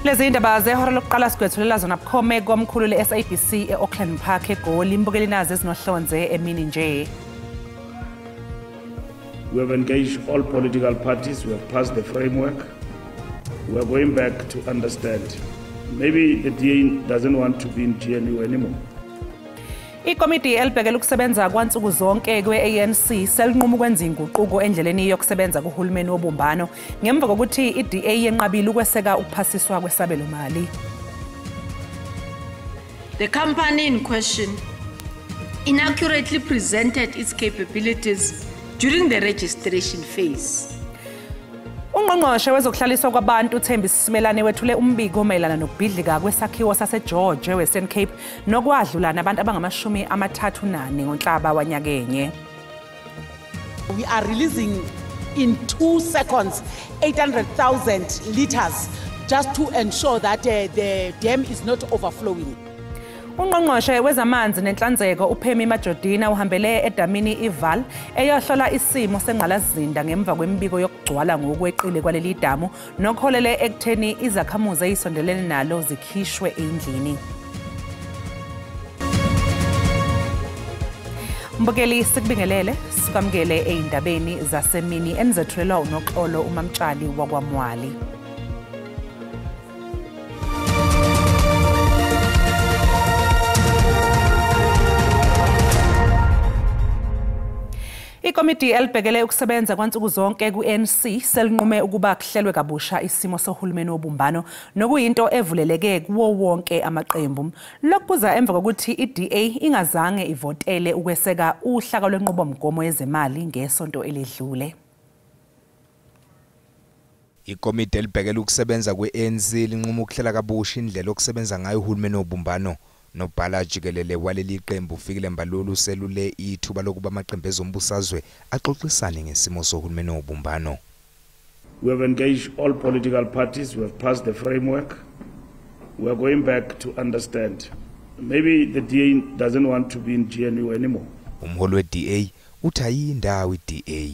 Lezi indaba zehora lokuqala sigwethulela zona bukhome komkhulu le-SABC e-Auckland Park eGoli imbukeli nazo ezinohlonze emini nje. We have engaged all political parties. We have passed the framework. We are going back to understand. Maybe the DA doesn't want to be in GNU anymore. Ikomiti elibhekele ukusebenza kwansuku zonke kwe-ANC selinquma ukwenza inguquko endleleni yokusebenza kuhulumeni wobumbano ngemva kokuthi i-DA yenqabile ukweseka ukuphasiswa kwesabelo mali. The company in question inaccurately presented its capabilities during the registration phase. Ungqongqoshe wezokuhlaliswa kwabantu uThembi Simelane wethule umbiko mayelana nokubhidlika kwesakhiwo saseGeorge eWestern Cape nokwadlula nabantu abangama-34 ngoNhlaba wanyakenye. We are releasing in 2 seconds 800,000 litres just to ensure that the dam is not overflowing. Ungqongqoshe wezamanzi nenhlanzeko uPhemi Majodina uhambele edamini iVal eyohlola isimo sengqalazinda ngemva kwembiko yokugcwala ngokweqile kwaleli damu nokholele ekutheni izakhamuzi ezisondelene nalo zikhishwe endlini. Mbukeli sikubingelele sikwamukele eindabeni zasemini enizethulelwa uNoxolo uMamtshali wakwaMwali. Ikomiti elibhekele ukusebenza kwansuku zonke ku-ANC selinqume ukuba kuhlelwe kabusha isimo sohulumeni wobumbano nokuyinto evuleleke kuwo wonke amaqembu. Lokhu kuza emva kokuthi i-DA ingazange ivotele ukweseka uhlaka lwenqubomgomo yezemali ngesonto eledlule. Ikomiti elibhekele ukusebenza kwe-ANC linquma ukuhlela kabusha indlela okusebenza ngayo uhulumeni wobumbano. Nobhala jikelele waleli qembu ufikile Mbalulu selule ithuba lokuba amaqembu ezombusazwe axoxisane ngesimo sohulumeni wobumbano. We have engaged all political parties. We have passed the framework. We are going back to understand. Maybe the DA doesn't want to be in GNU anymore. Umholi we-DA uthi ayindawo i-DA.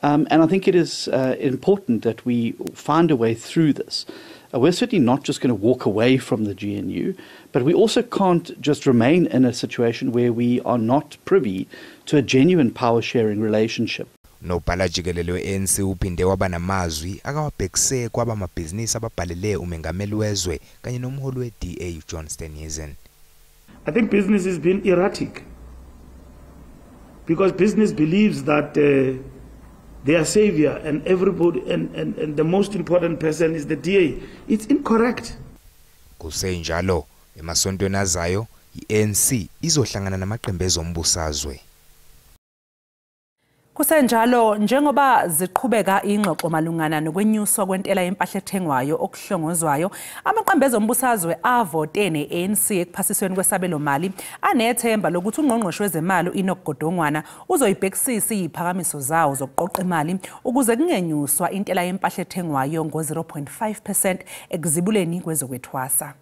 And I think it is important that we find a way through this. We're certainly not just going to walk away from the GNU, but we also can't just remain in a situation where we are not privy to a genuine power-sharing relationship. Nobhala jikelele we-ANC uphinde waba namazwi akawabhekise kwabamabhizinisi ababhalele umengameli wezwe kanye nomholi we-DA John Steenhuisen. I think business has been erratic because business believes that they are savior and everybody and the most important person is the DA. It's incorrect. Kusenjalo emasontweni azayo i-ANC izohlangana namaqembu ezombusazwe. Kusenjalo njengoba ziqhubeka ingxoxo malungana nokwenyuswa kwentela yempahla ethengwayo okuhlongozwayo amaqembu ezombusazwe avote ne-ANC ekuphasisweni kwesabelo mali anethemba lokuthi ungqongqoshe wezemali uEnoch Godongwana uzoyibhekisisa iziphakamiso zawo zokuqoqa imali ukuze kungenyuswa intela yempahla ethengwayo ngo-0.5% ekuzibuleni kwezokwethwasa.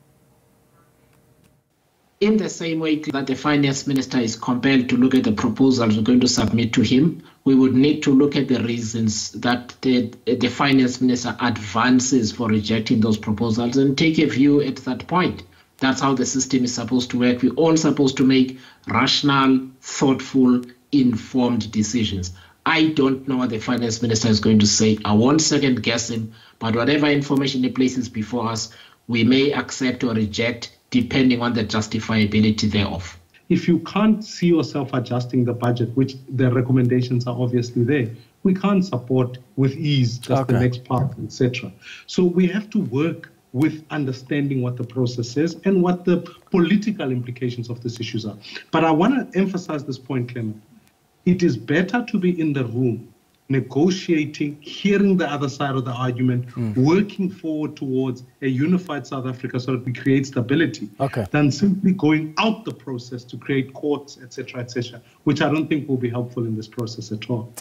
In the same way that the finance minister is compelled to look at the proposals we're going to submit to him, we would need to look at the reasons that the finance minister advances for rejecting those proposals and take a view at that point. That's how the system is supposed to work. We're all supposed to make rational, thoughtful, informed decisions. I don't know what the finance minister is going to say. I won't second guess him, but whatever information he places before us, we may accept or reject depending on the justifiability thereof. If you can't see yourself adjusting the budget, which the recommendations are obviously there, we can't support with ease just the next part, etc. So we have to work with understanding what the process is and what the political implications of these issues are. But I want to emphasize this point, Clement. It is better to be in the room negotiating, hearing the other side of the argument, working forward towards a unified South Africa so that we create stability, than simply going out the process to create courts, etc., which I don't think will be helpful in this process at all.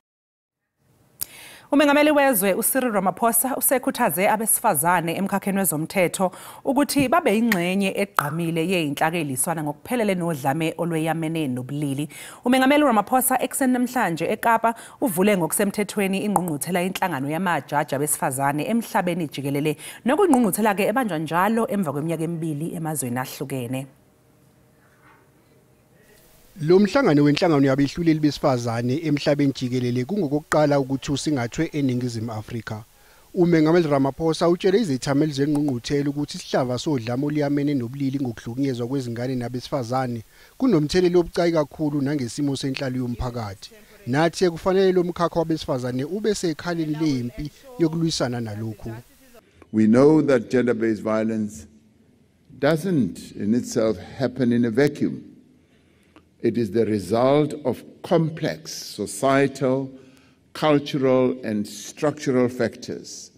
Umengameli wezwe uCyril Ramaphosa usekhuthaze abesifazane emkhakheni wezomthetho ukuthi babe ingxenye egqamile yeinhlakeliswana ngokuphelele nodlame olweyamene nobulili. Umengameli Ramaphosa ekseni namhlanje eKapa uvule ngokusemthethweni ingqungquthela yenhlangano yamajaji abesifazane emhlabeni jikelele nokungqungquthela ke ebanjwa njalo emva kweminyaka emibili emazweni ahlukene. Lo mhlangano wenhlangano yabehluleli besifazane emhlabeni jikelele kungokuqala ukuthi usingathwe eNingizimu Afrika. Umengameli Ramaphosa utshele izethameli zengqungquthela ukuthi isihlava sodlame oliyamene nobulili ngokuhlukunyezwa kwezingane nabesifazane kunomthelelo obucayi kakhulu nangesimo senhlalo yomphakathi. Nathi kufanele lo mkhakha wabesifazane ube sekhaleni lempi yokulwisana nalokho. We know that gender-based violence doesn't in itself happen in a vacuum. It is the result of complex societal, cultural, and structural factors,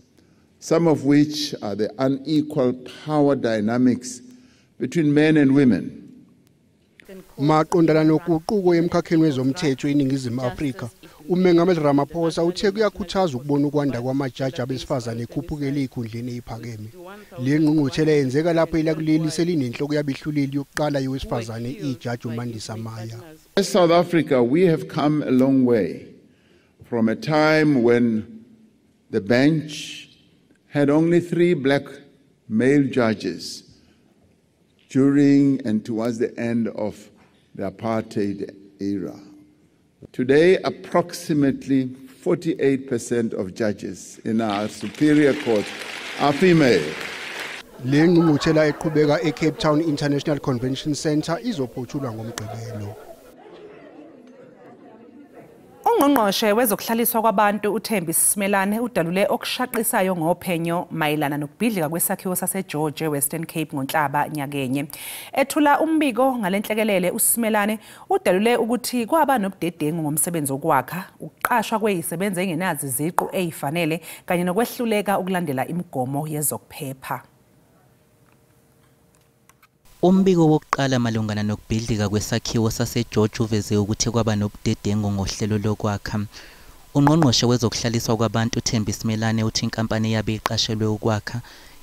some of which are the unequal power dynamics between men and women. Maqondana noguquko emkhakheni wezomthetho eNingizimu Afrika, umengameli Ramaphosa uthe kuyakhuthaza ukubona ukwanda kwamajaji abesifazane ekhuphukele ezikhundleni eziphakeme. Le ngqungquthela yenzeka lapho ilakuleli selinenhloko yabehluleli yokuqala yowesifazane ijaji uMandisa Maya. As South Africa, we have come a long way from a time when the bench had only 3 black male judges during and towards the end of the apartheid era. Today, approximately 48% of judges in our superior court are female. Le ngqungquthela eqhubeka eCape Town International Convention Centre izophothulwa ngoMgqibelo. Ungqongqoshe wezokuhlaliswa kwabantu uThembi Simelane udalule okushaqisayo ngophenyo mayelana nokubhidlika kwesakhiwo saseGeorge Western Cape ngoNhlaba nyakenye. Ethula umbiko ngalenhlekelele uSimelane udalule ukuthi kwaba nobudedengu ngomsebenzi wokwakha, ukuqashwa kwezisebenzi engenazi iziqu ezifanele kanye nokwehluleka ukulandela imigomo yezokuphepha. Umbiko wokuqala malungana nokubhidlika kwesakhiwo saseGeorge uveze ukuthi kwaba nobudedengu ngohlelo lokwakha. Ungqongqoshe wezokuhlaliswa kwabantu uThembi Simelane uthi inkampani yabe iqashelwe ukwakha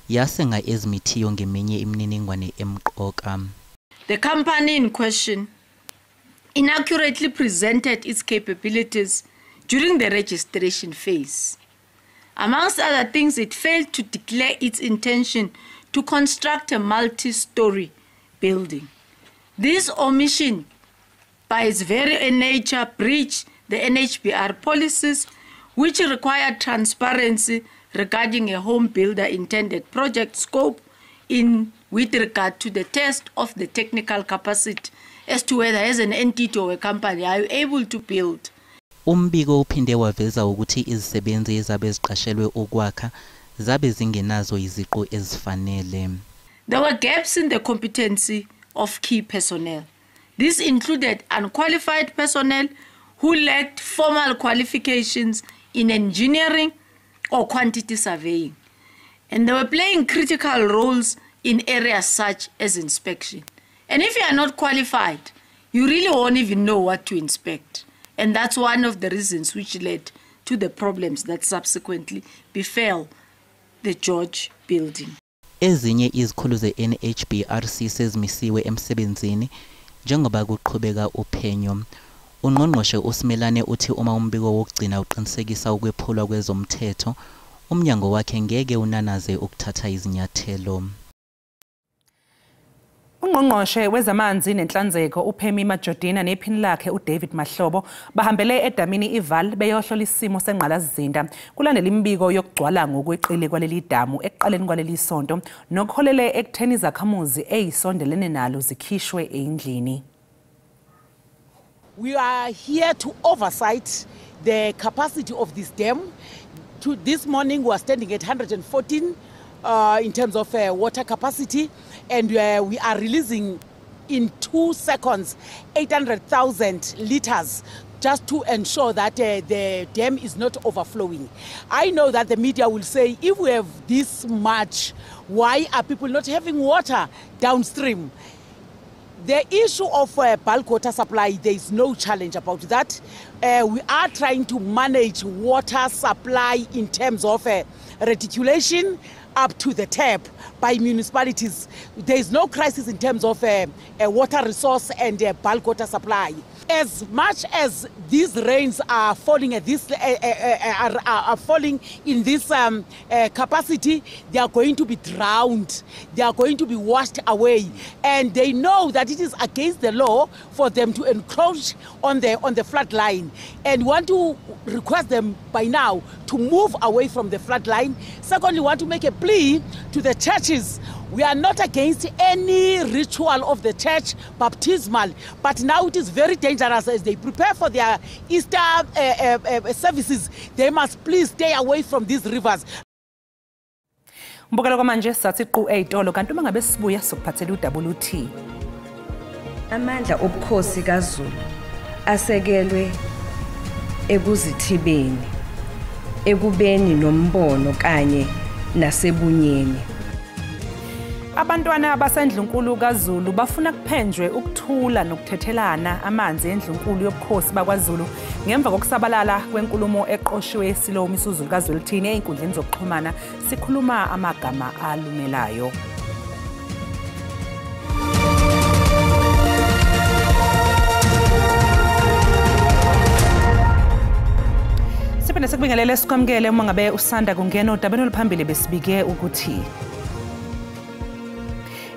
yasenga ezimithiyo ngeminye imininingwane emqoka. The company in question inaccurately presented its capabilities during the registration phase. Amongst other things, it failed to declare its intention to construct a multi-story building. This omission, by its very nature, breached the NHBR policies, which require transparency regarding a home builder intended project scope with regard to the test of the technical capacity as to whether as an entity or a company are you able to build. Umbiko uphinde waveza ukuthi izisebenzi ezabe ziqashelwe ukwakha zabe zingenazo iziqu ezifanele. There were gaps in the competency of key personnel. This included unqualified personnel who lacked formal qualifications in engineering or quantity surveying. And they were playing critical roles in areas such as inspection. And if you are not qualified, you really won't even know what to inspect. And that's one of the reasons which led to the problems that subsequently befell the George building. Ezinye izikhulu ze-NHBRC sezimisiwe emsebenzini njengoba kuqhubeka uphenyo. Ungqongqoshe uSimelane uthi uma umbiko wokugcina uqinisekisa ukwephulwa kwezomthetho, umnyango wakhe ngeke unanaze ukuthatha izinyathelo. Ungqongqoshe wezamanzi nenhlanzeko uPhemi Majordina nephini lakhe uDavid Mahlobo bahambele edamini iVal beyohlola isimo sengqalazizinda kulandela imbiko yokugcwala ngokweqile kwaleli damu ekuqaleni kwaleli sonto nokholele ekutheni izakhamuzi ezisondelene nalo zikhishwe endlini. We are here to oversight the capacity of this dam. This morning we are standing at 114 in terms of water capacity, and we are releasing in 2 seconds 800,000 liters just to ensure that the dam is not overflowing. I know that the media will say, if we have this much, why are people not having water downstream? The issue of bulk water supply, there is no challenge about that. We are trying to manage water supply in terms of reticulation up to the tap by municipalities. There is no crisis in terms of water resource and bulk water supply. As much as these rains are falling at this are falling in this capacity, they are going to be drowned. They are going to be washed away, and they know that it is against the law for them to encroach on the flood line, and want to request them by now to move away from the flood line. Secondly, want to make a plea to the churches. We are not against any ritual of the church baptismal, but now it is very dangerous as they prepare for their Easter services. They must please stay away from these rivers. Mbukelo manje sathi qu eyitolo kanti uma ngabe sibuya sokuphathela uWT. Amandla obukhosi kaZulu asekelwe ekuzithibeni, ekubeni nombono kanye nasebunyeni. Abantwana basendlunkulu kaZulu bafuna kuphenjwe ukuthula nokuthethelana amanzi endlunkulu yobukhosi bakwaZulu ngemva kokusabalala kwenkulumo eqoshiwe yesilomo isizulu kaZwelithini einkundleni zokuxhumana sikhuluma amagama alumelayo. Siphinde sikubingelele sikwamukele uma ngabe usanda kungena udabeni oluphambili besibike ukuthi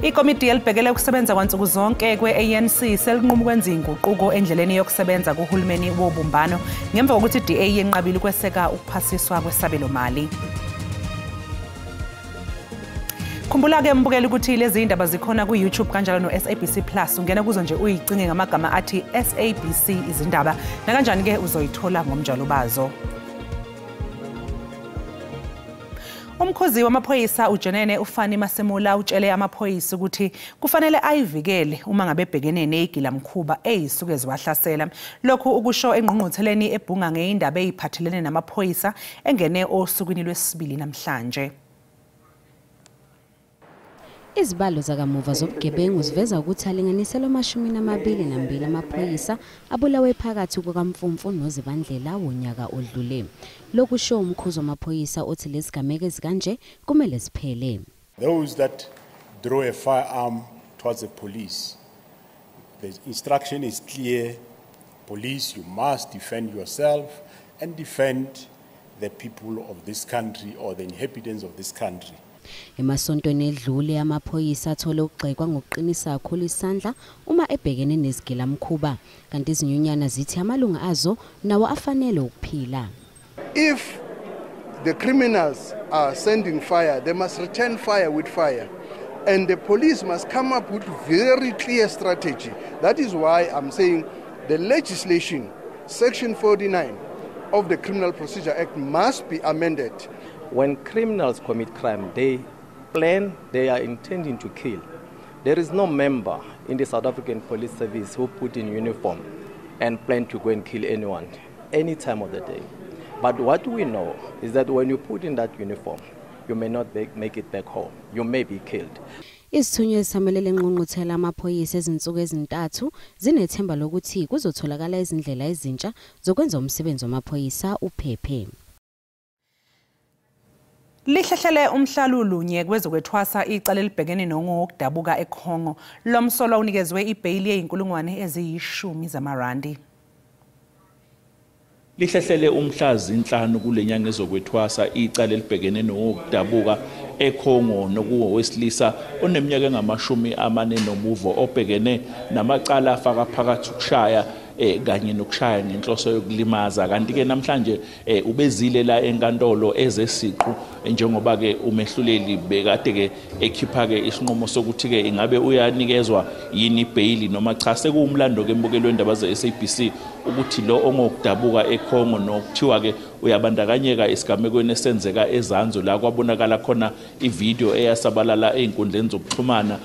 ikomiti elibhekele ukusebenza kwansuku zonke kwe-ANC selinquma ukwenza inguquko endleleni yokusebenza kuhulumeni wobumbano ngemva kokuthi i-DA yenqabile ukweseka ukuphasiswa kwesabelo mali. Khumbula-ke mbukeli ukuthi lezi indaba zikhona ku-YouTube kanjalo no-SABC Plus. Ungena kuzo nje uyicinge ngamagama athi SABC izindaba, nakanjani-ke uzoyithola ngomnjalo bazo. Umkhuzi wamaphoyisa uJenene uFani Masemula utshele amaphoyisa ukuthi kufanele ayivikele uma ngabe bhekene nezigilamkhuba ezisuke ziwahlasela. Lokhu ukusho engqungqutheleni ebhunga ngeindaba eziphathelene namaphoyisa engene osukwini lwesibili namhlanje. Izibalo zakamuva zobugebengu ziveza ukuthi alinganiselwa 22 amaphoyisa abulawe phakathi kukaMfumfu noZibandlela wonyaka odlule. Lokusho umkhuzi wamaphoyisa othi lesigameko ezikanje kumele siphele. Those that draw a firearm towards the police, the instruction is clear. Police, you must defend yourself and defend the people of this country or the inhabitants of this country. Emasontweni edlule amaphoyisa athole ukugxekwa ngokuqinisa kakhulu isandla uma ebhekene nezigilamkhuba kanti izinyunyana zithi amalunga azo nawo afanele ukuphila. If the criminals are sending fire, they must return fire with fire, and the police must come up with very clear strategy. That is why I'm saying the legislation, Section 49 of the Criminal Procedure Act must be amended. When criminals commit crime, they plan, they are intending to kill. There is no member in the South African Police Service who put in uniform and plan to go and kill anyone any time of the day. But what we know is that when you put in that uniform, you may not make it back home. You may be killed. Isithunywa esisamelele engqungquthela amaphoyisa ezinsuku ezintathu zinethemba lokuthi kuzotholakala izindlela ezintsha zokwenza umsebenzi wamaphoyisa uphephe. Lihlehlele umhlalulunye kwezokwethwasa icala elibhekene nokudabuka eKhongo lomsolwa unikezwe ibhayili ye10,000 zamarandi. Lihlehlele umhlazi inhlanu kulenyanga ezokwethwasa icala elibhekene nokudabuka eKhongo nokuwesilisa oneminyaka engama-40 nomuvo obhekene namacala afaka phakathi ukushaya kanye nokushaya ngenhloso yokulimaza. Kanti ke namhlanje ubezile la enkantolo ezesiqu njengoba ke umehluleli bekade ke ekhipha ke isinqumo sokuthi ke ingabe uyanikezwa yini bail noma cha. Sekuwumlando ke embukelo wendaba ze-SABC ukuthi lo ongokudabuka eKhongo nokuthiwa ke uyabandakanyeka isigamekweni esenzeka eZanzo la kwabonakala khona ivideo eyasabalala einkundleni zokuxhumana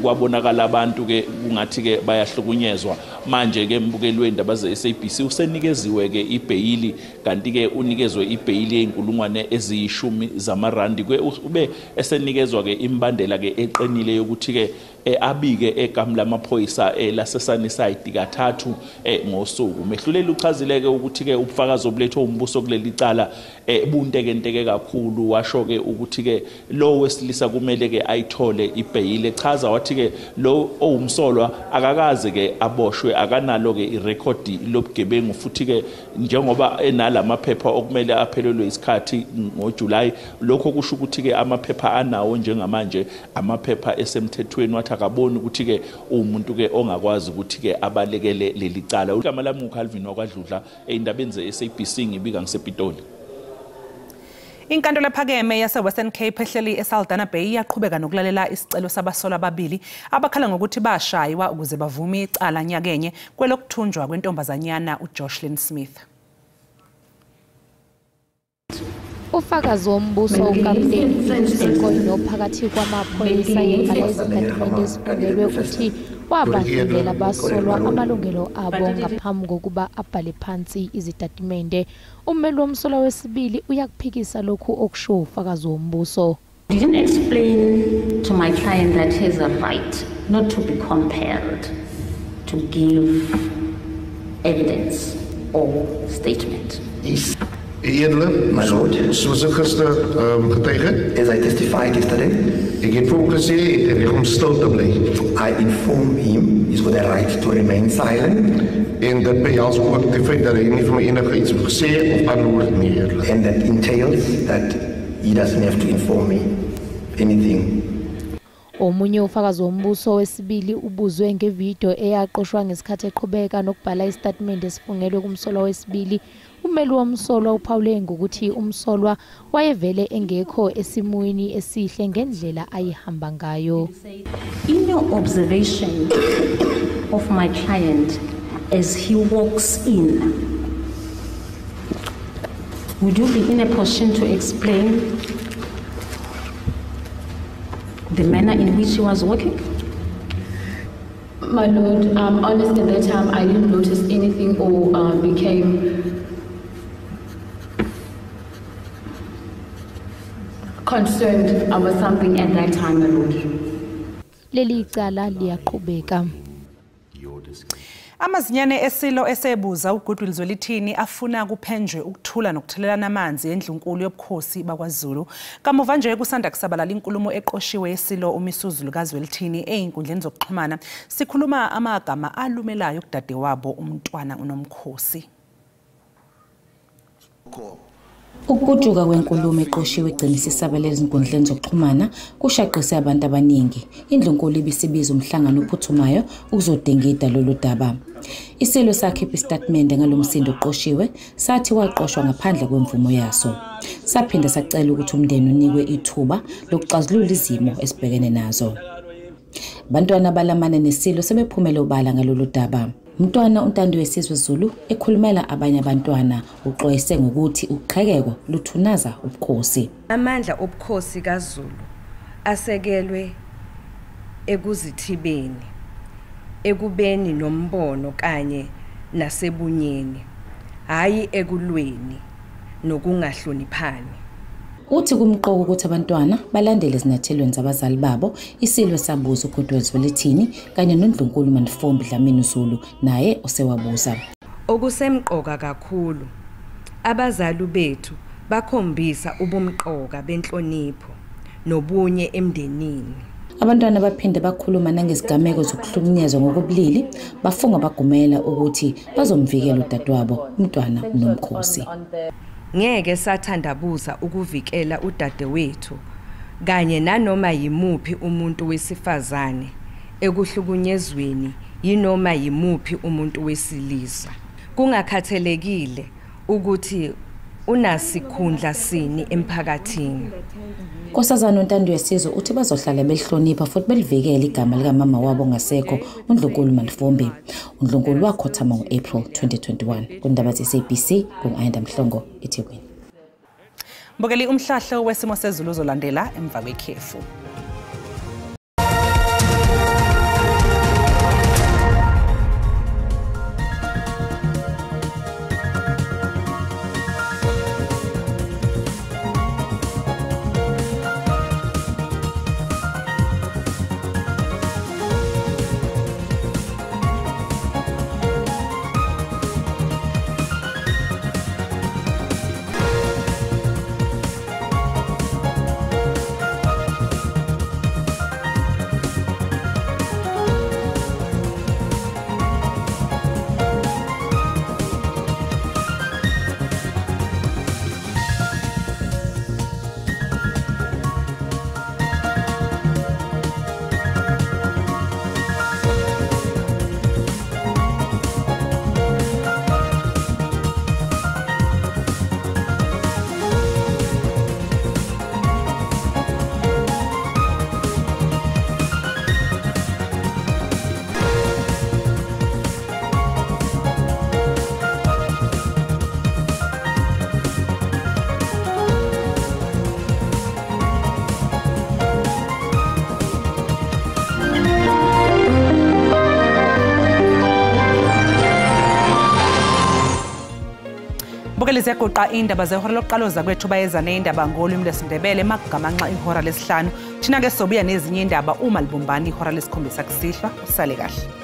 kwabonakala abantu ke kungathi ke bayahlukunyezwa manje ke mbukeli wendaba ze-SABC usenikeziwe ke ibhayili kanti ke unikezwe ibhayili eyinkulungwane eziyishumi zamarandi ke ube esenikezwa ke imbandela ke eqinile yokuthi ke abike ekamla amaphoyisa laseSunnyside kathathu ngosuku mehluleli uchazile ke ukuthi ke ubufakazi obulethwe umbuso kuleli cala buntekenteke kakhulu washo ke ukuthi ke lo wesilisa kumele ke ayithole ibhayili echaza wathi ke lo owumsolwa akakaze ke aboshwe akanalo ke irecord lobugebengu futhi ke njengoba enalamaphepha okumele aphelelwe isikhathi ngoJuly lokho kusho ukuthi ke amaphepha anawo njengamanje amaphepha esemthethweni wathi akaboni ukuthi ke umuntu ke ongakwazi ukuthi ke abalekele leli cala igama lami uCalvin wakwadludla eindabeni ze-SABC ngibika ngisepitoli. Inkantolo ephakeme yase-Western Cape ehleli eSaldanha Bay iyaqhubeka nokulalela isicelo sabasolwa ababili abakhala ngokuthi bashaywa ukuze bavume icala nyakenye kwelokuthunjwa kwentombazanyana uJoshlyn Smith. Ufakazi wombuso uKapteni Sekoino phakathi kwamaphoyisa yebhala izitatimende ezifungelwe ukuthi wabahindela abasolwa amalungelo abo ngaphambi kokuba abhale phansi izitatimende. Ummeli womsolwa wesibili uyakuphikisa lokhu okusho ufakazi wombuso. Didn't explain to my client that he has a right not to be compelled to give evidence or statement. My lord, soos ek gister getuig het, as I testified yesterday, ek het vir hom gesê hy het om stil te bly. I inform him he's got a right to remain silent. En dit behels ook die feit dat hy nie vir my enige iets gesê of antwoord nie. And that entails that he doesn't have to inform me anything. Omunye ufakazi wombuso wesibili ubuzwe ngevideo eyaqoshwa ngesikhathi eqhubeka nokubhala istatement esifungelwe kumsolwa wesibili. Ummeli womsolwa uphawule ngokuthi umsolwa wayevele engekho esimweni esihle ngendlela ayihamba ngayo. In your observation of my client as he walks in, would you be in a position to explain the manner in which he was walking? My lord, honestly at that time I didn't notice anything or became concerned about something at that time, my lord. Leli cala liyaqhubeka. Amazinyane esilo esebuza uGoodwill Zwelithini afuna kuphenjwe ukuthula nokuthelelana amanzi endlunkulu yobukhosi bakwaZulu. Kamuva nje kusanda kusabalala inkulumo eqoshiwe esilo uMisuzu lukaZwelithini einkundleni zokuxhumana sikhuluma amagama alumelayo kudade wabo umntwana uNomkhosi. Ukujuka kwenkulumo eqoshiwe egcinisa isabelo ezinkundleni zokuxhumana kushaqise abantu abaningi. Indlunkulu ibisibiza umhlangano ophuthumayo ukuzodingida lolu daba. Isilo sakhipha istatement ngalomsindo oqoshiwe sathi waqoshwa ngaphandle kwemvumo yaso. Saphinda sacela ukuthi umndeni unikwe ithuba lokuxazulula izimo esibhekene nazo. Bantwana balamane nesilo sebephumela obala ngalolu daba. Umntwana uNtando wesizwe Zulu ekhulumela abanye abantwana uxwayise ngokuthi uqhekeko luthunaza ubukhosi. Amandla obukhosi kaZulu asekelwe ekuzithibeni, ekubeni nombono kanye nasebunyeni, hayi ekulweni nokungahloniphani. Uthi kumqoko ukuthi abantwana balandele izinathelweni zabazali babo. Isilo sabuza uGoodwill Zwelithini kanye noNdlunkulu Manfombi Dlamini Zulu naye osewabuza. Okusemqoka kakhulu abazali bethu bakhombisa ubumqoka benhlonipho nobunye emndenini. Abantwana baphinde bakhuluma nangezigameko zokuhlukunyezwa ngokobulili bafunga bagumela ukuthi bazomvikela udadewabo umntwana uNomkhosi. Ngeke sathandabuza ukuvikela udadewethu kanye nanoma yimuphi umuntu wesifazane ekuhlukunyezweni yinoma yimuphi umuntu wesilisa. Kungakhathalekile ukuthi unasikhundla sini emphakathini. Nkosazana uNtando Yesizwe uthi bazohlala belihlonipha futhi belivikela igama lika mama wabo ngasekho uNdlunkulu Malifombe. uNdlunkulu wakhothama ngo-April 2021 kundaba ze-SABC kungu-Ayanda Mhlongo eThekwini. Mbukeli umhlahlo wesimo sezulu uzolandela emva kwekhefu. Mbukeli ziyaguqa indaba zehora lokuqala zakwethu bayeza neindaba ngolimi lesiNdebele makugamanxa ihora lesihlanu. Thina ke sobuya nezinye indaba uma libumbani ihora lesikhombisa kusihlwa usale kahle.